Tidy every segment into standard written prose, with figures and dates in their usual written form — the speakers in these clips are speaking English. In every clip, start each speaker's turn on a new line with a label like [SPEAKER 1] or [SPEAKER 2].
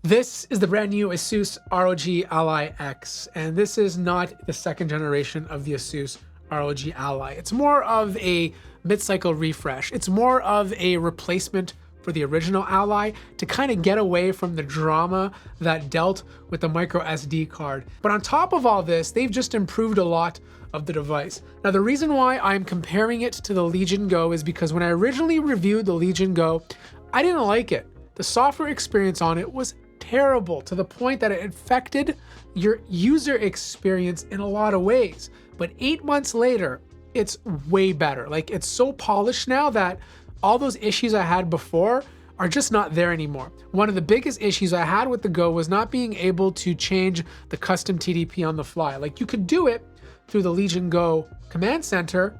[SPEAKER 1] This is the brand new ASUS ROG Ally X, and this is not the second generation of the ASUS ROG Ally. It's more of a mid-cycle refresh. It's more of a replacement for the original Ally to kind of get away from the drama that dealt with the micro SD card. But on top of all this, they've just improved a lot of the device. Now, the reason why I'm comparing it to the Legion Go is because when I originally reviewed the Legion Go, I didn't like it. The software experience on it was terrible to the point that it affected your user experience in a lot of ways. But 8 months later, it's way better. Like, it's so polished now that all those issues I had before are just not there anymore. One of the biggest issues I had with the Go was not being able to change the custom TDP on the fly. Like, you could do it through the Legion Go command center,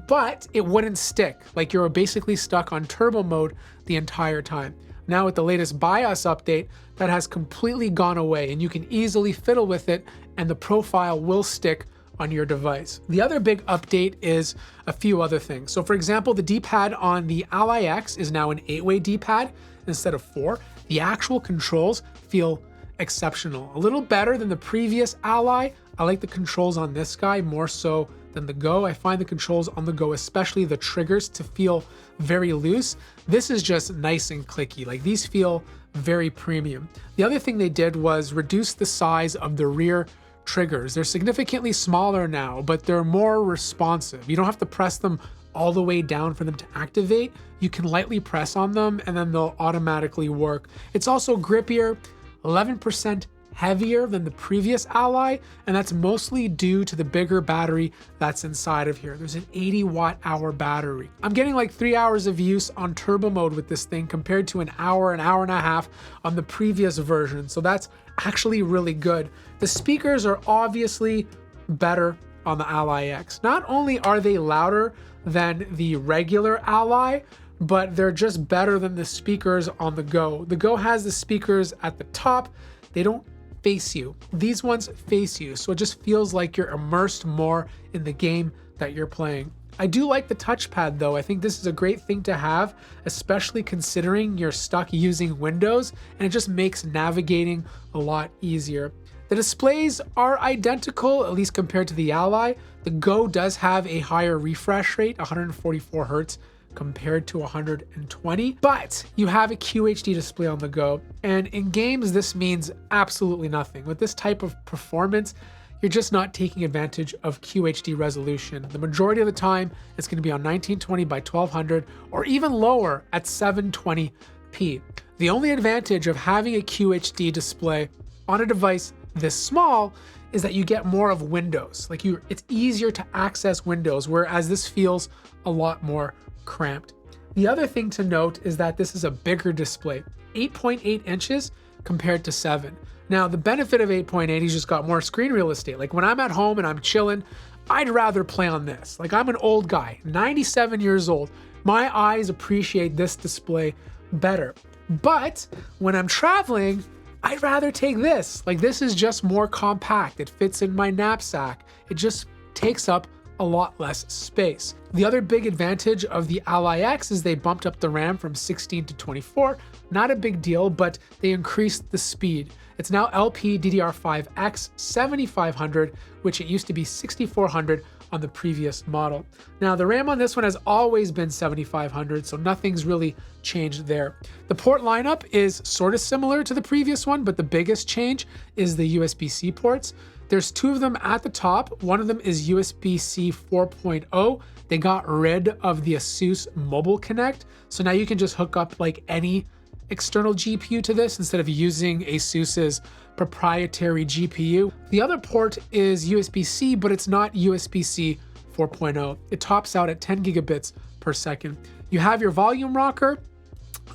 [SPEAKER 1] but it wouldn't stick. Like, you were basically stuck on turbo mode the entire time. Now with the latest BIOS update, that has completely gone away and you can easily fiddle with it and the profile will stick on your device. The other big update is a few other things. So for example, the D-pad on the Ally X is now an 8-way D-pad instead of 4. The actual controls feel exceptional. A little better than the previous Ally. I like the controls on this guy more so than the Go. I find the controls on the Go, especially the triggers, to feel very loose. This is just nice and clicky. Like, these feel very premium. The other thing they did was reduce the size of the rear triggers. They're significantly smaller now, but they're more responsive. You don't have to press them all the way down for them to activate. You can lightly press on them and then they'll automatically work. It's also grippier, 11% heavier than the previous Ally, and that's mostly due to the bigger battery that's inside of here. There's an 80 watt-hour battery. I'm getting like 3 hours of use on turbo mode with this thing compared to an hour and a half on the previous version, so that's actually really good. The speakers are obviously better on the Ally X. Not only are they louder than the regular Ally, but they're just better than the speakers on the Go. The Go has the speakers at the top. They don't face you. These ones face you, so it just feels like you're immersed more in the game that you're playing. I do like the touchpad though. I think this is a great thing to have, especially considering you're stuck using Windows, and it just makes navigating a lot easier. The displays are identical, at least compared to the Ally. The Go does have a higher refresh rate, 144 Hz compared to 120, but you have a QHD display on the Go, and in games this means absolutely nothing. With this type of performance, you're just not taking advantage of QHD resolution. The majority of the time, it's going to be on 1920 by 1200 or even lower at 720p. The only advantage of having a QHD display on a device this small is that you get more of Windows. Like, it's easier to access Windows, whereas this feels a lot more cramped. The other thing to note is that this is a bigger display, 8.8 inches compared to 7. Now, the benefit of 8.8 is just got more screen real estate. Like, when I'm at home and I'm chilling, I'd rather play on this. Like, I'm an old guy, 97 years old. My eyes appreciate this display better. But when I'm traveling, I'd rather take this. Like, this is just more compact. It fits in my knapsack. It just takes up a lot less space. The other big advantage of the Ally X is they bumped up the RAM from 16 to 24. Not a big deal, but they increased the speed. It's now LPDDR5X 7500, which it used to be 6400 on the previous model. Now, the RAM on this one has always been 7500, so nothing's really changed there. The port lineup is sort of similar to the previous one, but the biggest change is the USB-C ports. There's 2 of them at the top. One of them is USB-C 4.0. They got rid of the ASUS Mobile Connect, so now you can just hook up like any external GPU to this instead of using ASUS's proprietary GPU. The other port is USB-C, but it's not USB-C 4.0. It tops out at 10 gigabits per second. You have your volume rocker,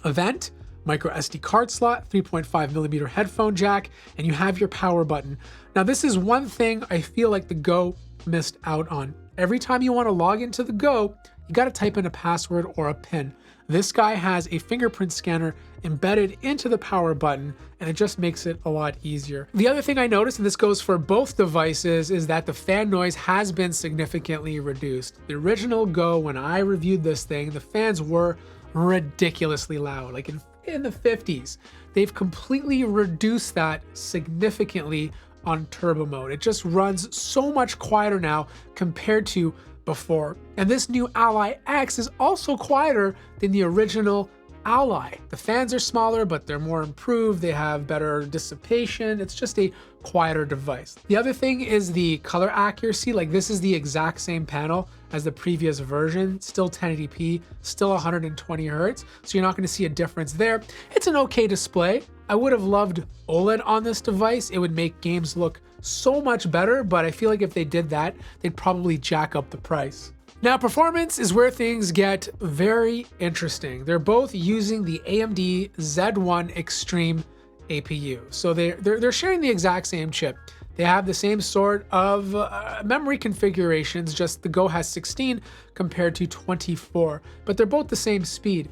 [SPEAKER 1] a vent, micro SD card slot, 3.5mm headphone jack, and you have your power button. Now, this is one thing I feel like the Go missed out on. Every time you want to log into the Go, you got to type in a password or a PIN. This guy has a fingerprint scanner embedded into the power button, and it just makes it a lot easier. The other thing I noticed, and this goes for both devices, is that the fan noise has been significantly reduced. The original Go, when I reviewed this thing, the fans were ridiculously loud. Like, in the 50s. They've completely reduced that significantly on turbo mode. It just runs so much quieter now compared to before. And this new Ally X is also quieter than the original Ally. The fans are smaller, but they're more improved. They have better dissipation. It's just a quieter device. The other thing is the color accuracy. Like, this is the exact same panel as the previous version, still 1080p, still 120 hertz. So you're not going to see a difference there. It's an okay display. I would have loved OLED on this device. It would make games look so much better, but I feel like if they did that, they'd probably jack up the price. Now, performance is where things get very interesting. They're both using the AMD Z1 Extreme APU. So they're sharing the exact same chip. They have the same sort of memory configurations, just the Go has 16 compared to 24, but they're both the same speed.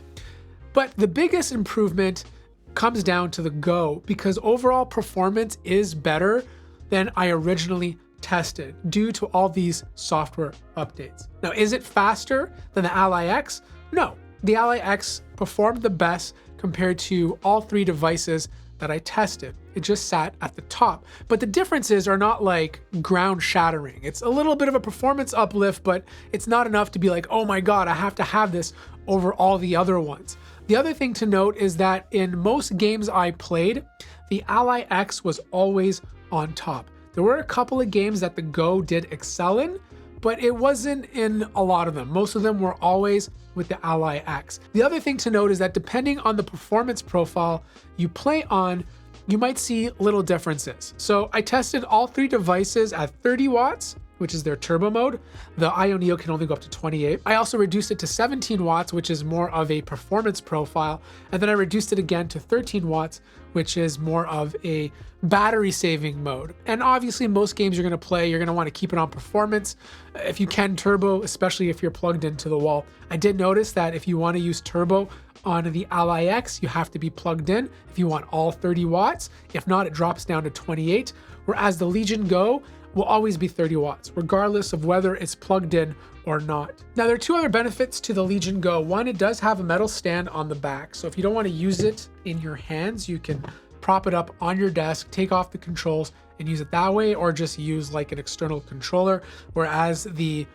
[SPEAKER 1] But the biggest improvement comes down to the Go, because overall performance is better than I originally tested due to all these software updates. Now, is it faster than the Ally X? No, the Ally X performed the best compared to all three devices that I tested. It just sat at the top. But the differences are not like ground shattering. It's a little bit of a performance uplift, but it's not enough to be like, oh my God, I have to have this over all the other ones. The other thing to note is that in most games I played, the Ally X was always on top. There were a couple of games that the Go did excel in, but it wasn't in a lot of them. Most of them were always with the Ally X. The other thing to note is that depending on the performance profile you play on, you might see little differences. So I tested all three devices at 30 watts, which is their turbo mode. The IO Neo can only go up to 28. I also reduced it to 17 watts, which is more of a performance profile. And then I reduced it again to 13 watts, which is more of a battery saving mode. And obviously most games you're gonna play, you're gonna wanna keep it on performance. If you can turbo, especially if you're plugged into the wall. I did notice that if you wanna use turbo on the Ally X, you have to be plugged in if you want all 30 watts. If not, it drops down to 28. Whereas the Legion Go will always be 30 watts, regardless of whether it's plugged in or not. Now, there are two other benefits to the Legion Go. One, it does have a metal stand on the back. So if you don't want to use it in your hands, you can prop it up on your desk, take off the controls and use it that way, or just use like an external controller. Whereas the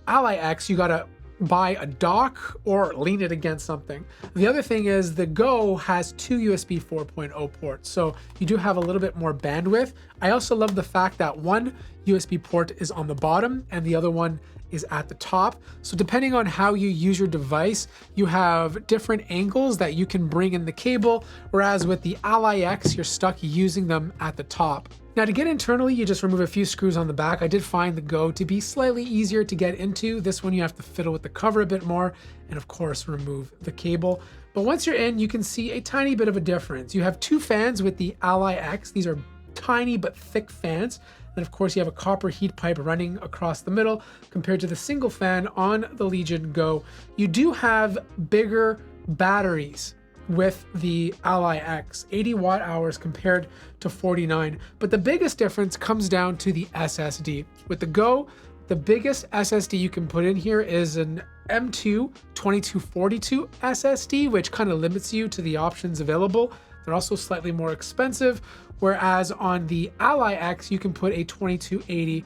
[SPEAKER 1] Ally X, you gotta buy a dock or lean it against something. The other thing is the Go has two USB 4.0 ports, so you do have a little bit more bandwidth. I also love the fact that one USB port is on the bottom and the other one is at the top. So depending on how you use your device, you have different angles that you can bring in the cable, whereas with the Ally X, you're stuck using them at the top. Now, to get internally, you just remove a few screws on the back. I did find the Go to be slightly easier to get into. This one you have to fiddle with the cover a bit more and of course remove the cable. But once you're in, you can see a tiny bit of a difference. You have two fans with the Ally X. These are tiny but thick fans. And of course you have a copper heat pipe running across the middle compared to the single fan on the Legion Go. You do have bigger batteries with the Ally X, 80 watt hours compared to 49. But the biggest difference comes down to the SSD. With the Go, the biggest SSD you can put in here is an M2 2242 SSD, which kind of limits you to the options available. They're also slightly more expensive, whereas on the Ally X, you can put a 2280,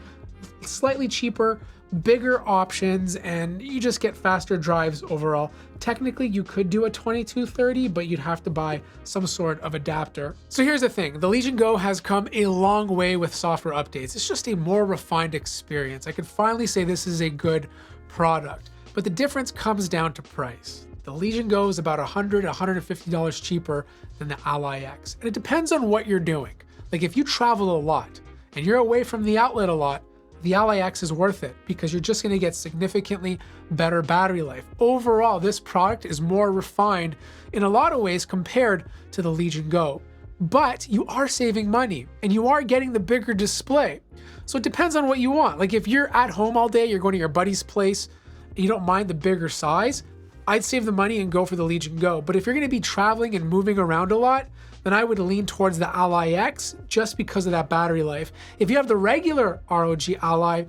[SPEAKER 1] slightly cheaper, bigger options, and you just get faster drives overall. Technically, you could do a 2230, but you'd have to buy some sort of adapter. So here's the thing, the Legion Go has come a long way with software updates. It's just a more refined experience. I could finally say this is a good product, but the difference comes down to price. The Legion Go is about $100, $150 cheaper than the Ally X. And it depends on what you're doing. Like if you travel a lot and you're away from the outlet a lot, the Ally X is worth it because you're just gonna get significantly better battery life. Overall, this product is more refined in a lot of ways compared to the Legion Go, but you are saving money and you are getting the bigger display. So it depends on what you want. Like if you're at home all day, you're going to your buddy's place, and you don't mind the bigger size, I'd save the money and go for the Legion Go. But if you're gonna be traveling and moving around a lot, then I would lean towards the Ally X just because of that battery life. If you have the regular ROG Ally,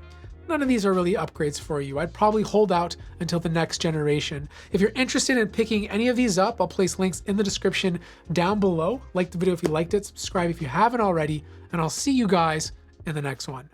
[SPEAKER 1] none of these are really upgrades for you. I'd probably hold out until the next generation. If you're interested in picking any of these up, I'll place links in the description down below. Like the video if you liked it, subscribe if you haven't already, and I'll see you guys in the next one.